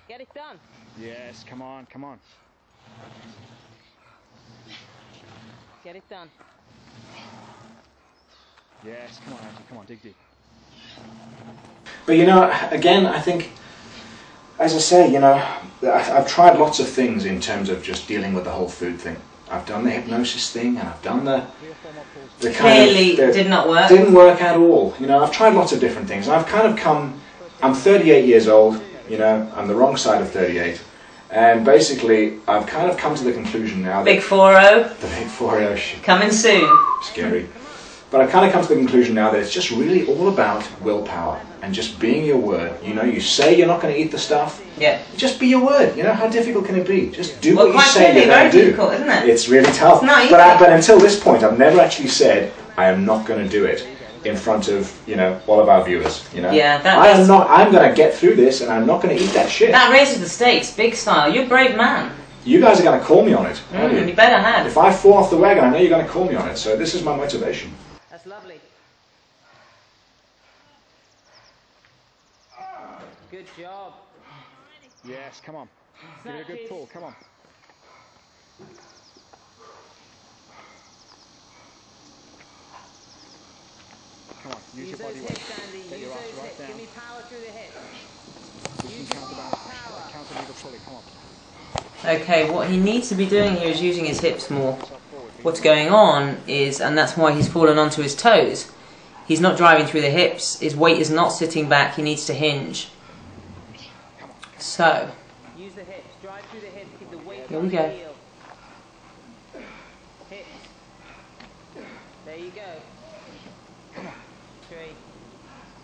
Get it done. Yes, come on, come on. Get it done. Yes, come on, Angie, come on, dig deep. But you know, again, I think, as I say, you know, I've tried lots of things in terms of just dealing with the whole food thing. I've done the hypnosis thing, and I've done the Clearly did not work. Didn't work at all. You know, I've tried lots of different things, and I've kind of come. I'm 38 years old. You know, I'm the wrong side of 38, and basically, I've kind of come to the conclusion now that Big 4-0. the big 4-0 shit. Coming soon. Scary. But I've kind of come to the conclusion now that it's just really all about willpower and just being your word. You know, you say you're not going to eat the stuff. Yeah. Just be your word. You know, how difficult can it be? Just do Well, what you say you're going to do. very difficult, isn't it? It's really tough. It's not easy. But until this point, I've never actually said I am not going to do it in front of, you know, all of our viewers. You know. Yeah. I'm going to get through this, and I'm not going to eat that shit. That raises the stakes, big style. You're a brave man. You guys are going to call me on it. You better have. If I fall off the wagon, I know you're going to call me on it. So this is my motivation. That's lovely. Good job. Yes, come on. Give it a good pull, come on. Come on, use your body weight. Get your arms right down. Give me power through the hips. Use some counterbalance. Counter needle pulley, come on. Okay, what he needs to be doing here is using his hips more. What's going on is, and that's why he's fallen onto his toes, he's not driving through the hips, his weight is not sitting back, he needs to hinge. So, use the hips, drive through the hips, keep the weight here we go. Hips. There you go. 3.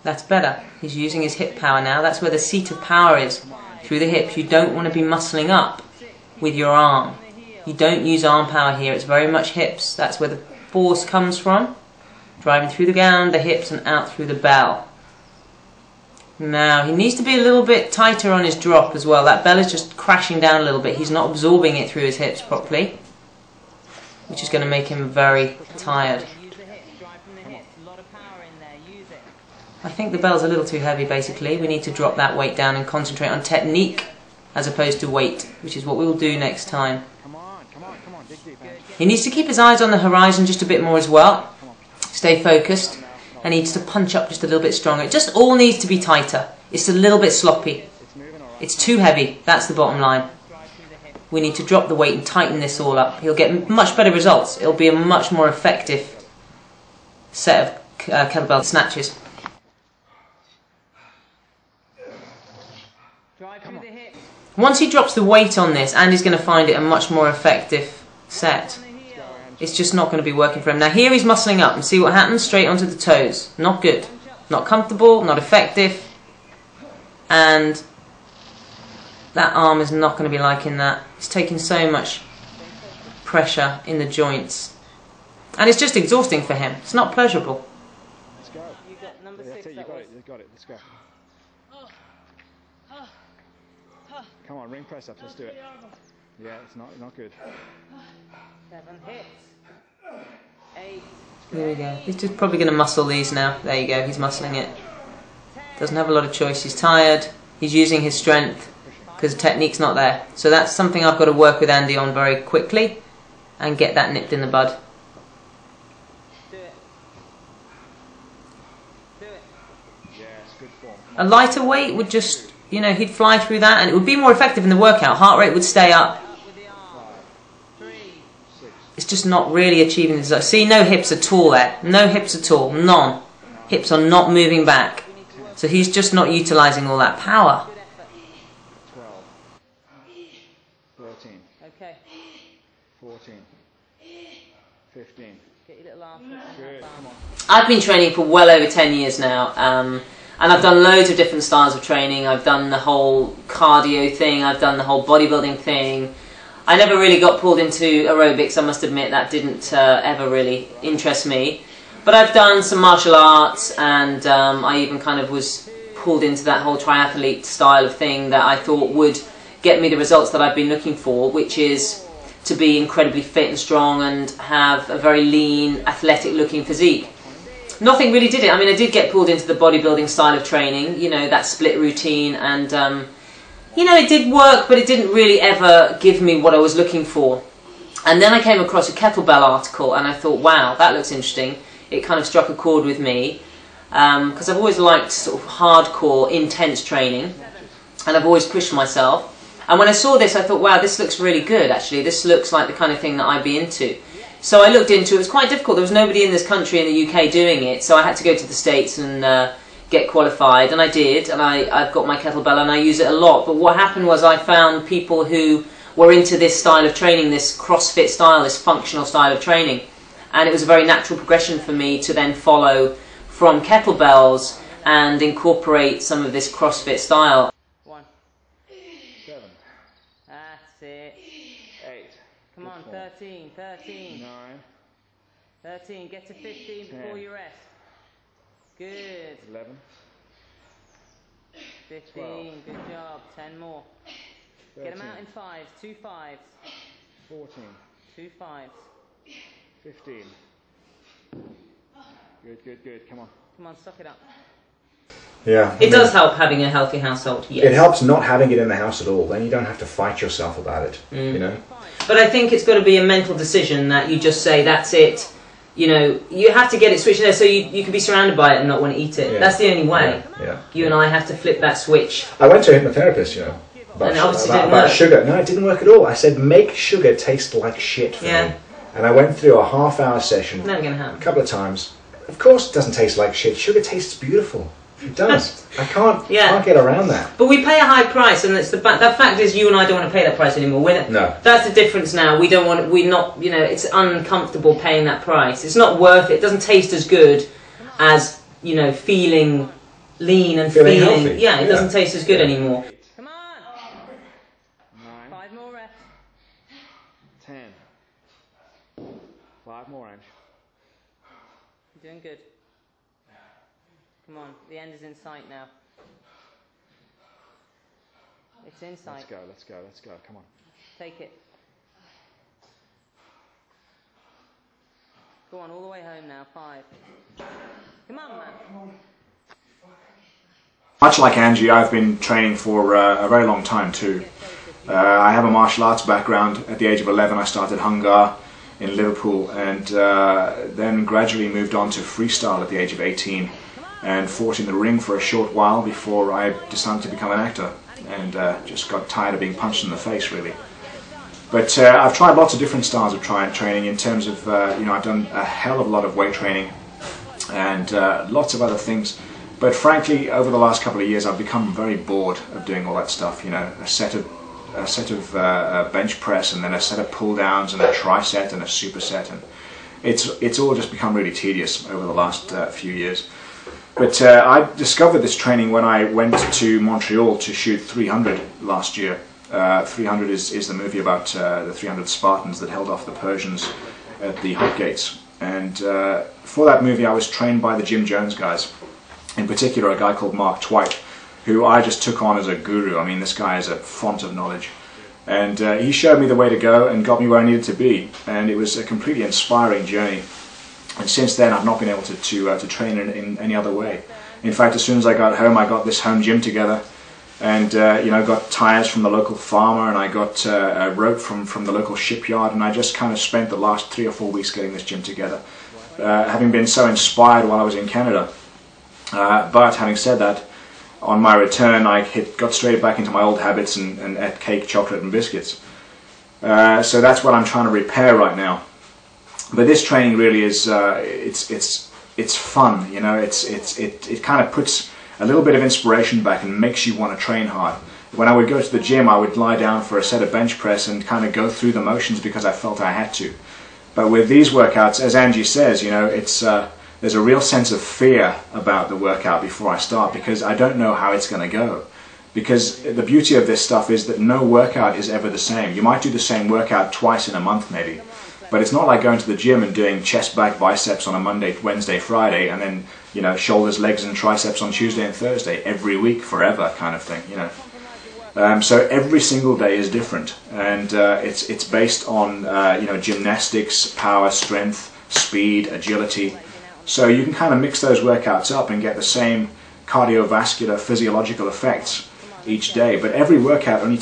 That's better. He's using his hip power now. That's where the seat of power is. Through the hips. You don't want to be muscling up with your arm. You don't use arm power here. It's very much hips. That's where the force comes from. Driving through the ground, the hips, and out through the bell. Now, he needs to be a little bit tighter on his drop as well. That bell is just crashing down a little bit. He's not absorbing it through his hips properly, which is going to make him very tired. I think the bell's a little too heavy, basically. We need to drop that weight down and concentrate on technique as opposed to weight, which is what we will do next time. He needs to keep his eyes on the horizon just a bit more as well. Stay focused. And needs to punch up just a little bit stronger. It just all needs to be tighter. It's a little bit sloppy. It's too heavy. That's the bottom line. We need to drop the weight and tighten this all up. He'll get much better results. It'll be a much more effective set of kettlebell snatches. Once he drops the weight on this, Andy's going to find it a much more effective set. It's just not going to be working for him. Now here he's muscling up, and see what happens? Straight onto the toes. Not good. Not comfortable, not effective. And that arm is not going to be liking that. It's taking so much pressure in the joints. And it's just exhausting for him. It's not pleasurable. Let's go. You got number 6. You got it, you got it. Let's go. Come on, ring press ups, let's do it. Yeah, it's not good. 7 hits. 8. There we go. He's just probably going to muscle these now. There you go, he's muscling it. Doesn't have a lot of choice. He's tired. He's using his strength because the technique's not there. So that's something I've got to work with Andy on very quickly and get that nipped in the bud. Do it. Do it. Yes, good form. A lighter weight would just, you know, he'd fly through that and it would be more effective in the workout. Heart rate would stay up. It's just not really achieving the result. See, no hips at all there. No hips at all. None. Hips are not moving back. So he's just not utilising all that power. 12. 13. Okay. 14. 15. Get your little arm. Good. Come on. I've been training for well over 10 years now. And I've done loads of different styles of training. I've done the whole cardio thing. I've done the whole bodybuilding thing. I never really got pulled into aerobics, I must admit. That didn't ever really interest me. But I've done some martial arts, and I even kind of was pulled into that whole triathlete style of thing that I thought would get me the results that I've been looking for, which is to be incredibly fit and strong and have a very lean, athletic looking physique. Nothing really did it. I mean, I did get pulled into the bodybuilding style of training, you know, that split routine and you know, it did work, but it didn't really ever give me what I was looking for. And then I came across a kettlebell article, and I thought, wow, that looks interesting. It kind of struck a chord with me, because I've always liked sort of hardcore, intense training, and I've always pushed myself. And when I saw this, I thought, wow, this looks really good, actually. This looks like the kind of thing that I'd be into. So I looked into it. It was quite difficult. There was nobody in this country, in the UK, doing it, so I had to go to the States and get qualified, and I did, and I've got my kettlebell, and I use it a lot. But what happened was I found people who were into this style of training, this CrossFit style, this functional style of training, and it was a very natural progression for me to then follow from kettlebells and incorporate some of this CrossFit style. 1, 7, That's it. 8, Come on, 13, 13, 9, 13, get to 15 before you rest. Good. 11, 15, 12. good job. 10 more. 13, Get them out in fives, 2 fives. 14, 2 fives. 15. Good, good, good. Come on. Come on, suck it up. Yeah. It does help having a healthy household, yes. It helps not having it in the house at all. Then you don't have to fight yourself about it, you know. But I think it's got to be a mental decision that you just say, that's it. You know, you have to get it switched there so you can be surrounded by it and not want to eat it. Yeah. That's the only way. Yeah. You and I have to flip that switch. I went to a hypnotherapist, you know, And obviously didn't about work. sugar. No, it didn't work at all. I said, make sugar taste like shit for me. And I went through a half-hour session, Never going to a happen. couple of times. Of course it doesn't taste like shit. Sugar tastes beautiful. It does. I can't get around that. But we pay a high price, and it's that fact is you and I don't want to pay that price anymore. No. That's the difference now. We don't want. We're not. You know, it's uncomfortable paying that price. It's not worth it. It doesn't taste as good as, you know, feeling lean and feeling healthy. Yeah, it doesn't taste as good anymore. Come on. 9, 5 more reps. 10. 5 more, Ange. You're doing good. Come on, the end is in sight now. It's in sight. Let's go, let's go, let's go. Come on. Take it. Go on, all the way home now. 5. Come on, man. Much like Angie, I've been training for a very long time too. I have a martial arts background. At the age of 11 I started Hungar in Liverpool, and then gradually moved on to freestyle at the age of 18, and fought in the ring for a short while before I decided to become an actor, and just got tired of being punched in the face, really. But I've tried lots of different styles of training in terms of, you know, I've done a hell of a lot of weight training and lots of other things. But frankly, over the last couple of years, I've become very bored of doing all that stuff. You know, a set of bench press, and then a set of pull downs, and a tricep, and a superset, and it's all just become really tedious over the last few years. But I discovered this training when I went to Montreal to shoot 300 last year. 300 is the movie about the 300 Spartans that held off the Persians at the Hot Gates. And for that movie, I was trained by the Jim Jones guys. In particular, a guy called Mark Twight, who I just took on as a guru. I mean, this guy is a font of knowledge. And he showed me the way to go and got me where I needed to be. And it was a completely inspiring journey. And since then, I've not been able to train in any other way. In fact, as soon as I got home, I got this home gym together, and you know, got tires from the local farmer, and I got a rope from the local shipyard, and I just kind of spent the last 3 or 4 weeks getting this gym together, having been so inspired while I was in Canada. But having said that, on my return, I got straight back into my old habits and ate cake, chocolate, and biscuits. So that's what I'm trying to repair right now. But this training really is it's fun, you know. It kind of puts a little bit of inspiration back and makes you want to train hard. When I would go to the gym, I would lie down for a set of bench press and kind of go through the motions because I felt I had to. But with these workouts, as Angie says, you know, there's a real sense of fear about the workout before I start, because I don't know how it's going to go. Because the beauty of this stuff is that no workout is ever the same. You might do the same workout twice in a month maybe, but it's not like going to the gym and doing chest, back, biceps on a Monday, Wednesday, Friday, and then, you know, shoulders, legs and triceps on Tuesday and Thursday every week forever kind of thing, you know. So every single day is different, and it's based on you know, gymnastics, power, strength, speed, agility. So you can kind of mix those workouts up and get the same cardiovascular, physiological effects each day, but every workout only